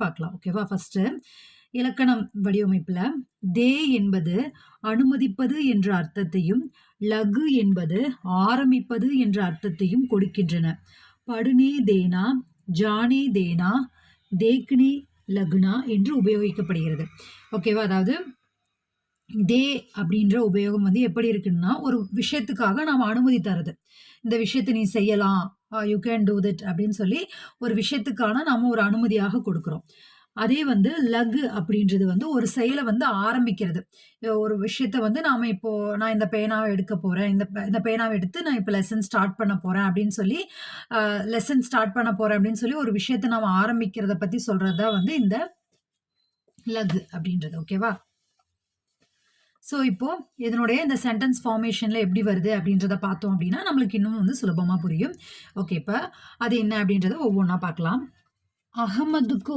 பார்க்கலாம். ஓகேவா? ஃபர்ஸ்ட்டு இலக்கணம் வடிவமைப்புல தே என்பது அனுமதிப்பது என்ற அர்த்தத்தையும், லகு என்பது ஆரம்பிப்பது என்ற அர்த்தத்தையும் கொடுக்கின்றன. படுனே தேனா, ஜானே தேனா, தேக்னே லக்னா என்று உபயோகிக்கப்படுகிறது. ஓகேவா? அதாவது தே அப்படின்ற உபயோகம் வந்து எப்படி இருக்குன்னா, ஒரு விஷயத்துக்காக நாம் அனுமதி தருது. இந்த விஷயத்தை நீ செய்யலாம், யூ கேன் டூ திட் அப்படின்னு சொல்லி ஒரு விஷயத்துக்கான நாம ஒரு அனுமதியாக கொடுக்குறோம். அதே வந்து லக் அப்படின்றது வந்து ஒரு செயலை வந்து ஆரம்பிக்கிறது. ஒரு விஷயத்த வந்து நாம இப்போ நான் இந்த பேனாவை எடுக்க போறேன். இந்த பேனாவை எடுத்து நான் இப்போ லெசன் ஸ்டார்ட் பண்ண போறேன் அப்படின்னு சொல்லி, லெசன் ஸ்டார்ட் பண்ண போறேன் அப்படின்னு சொல்லி ஒரு விஷயத்த நாம ஆரம்பிக்கிறத பத்தி சொல்றது தான் வந்து இந்த லக் அப்படின்றது. ஓகேவா? ஸோ இப்போ இதனுடைய இந்த சென்டென்ஸ் ஃபார்மேஷன்ல எப்படி வருது அப்படின்றத பார்த்தோம் அப்படின்னா, நம்மளுக்கு இன்னும் வந்து சுலபமா புரியும். ஓகே, இப்ப அது என்ன அப்படின்றத ஒவ்வொன்னா பார்க்கலாம். அகமதுக்கு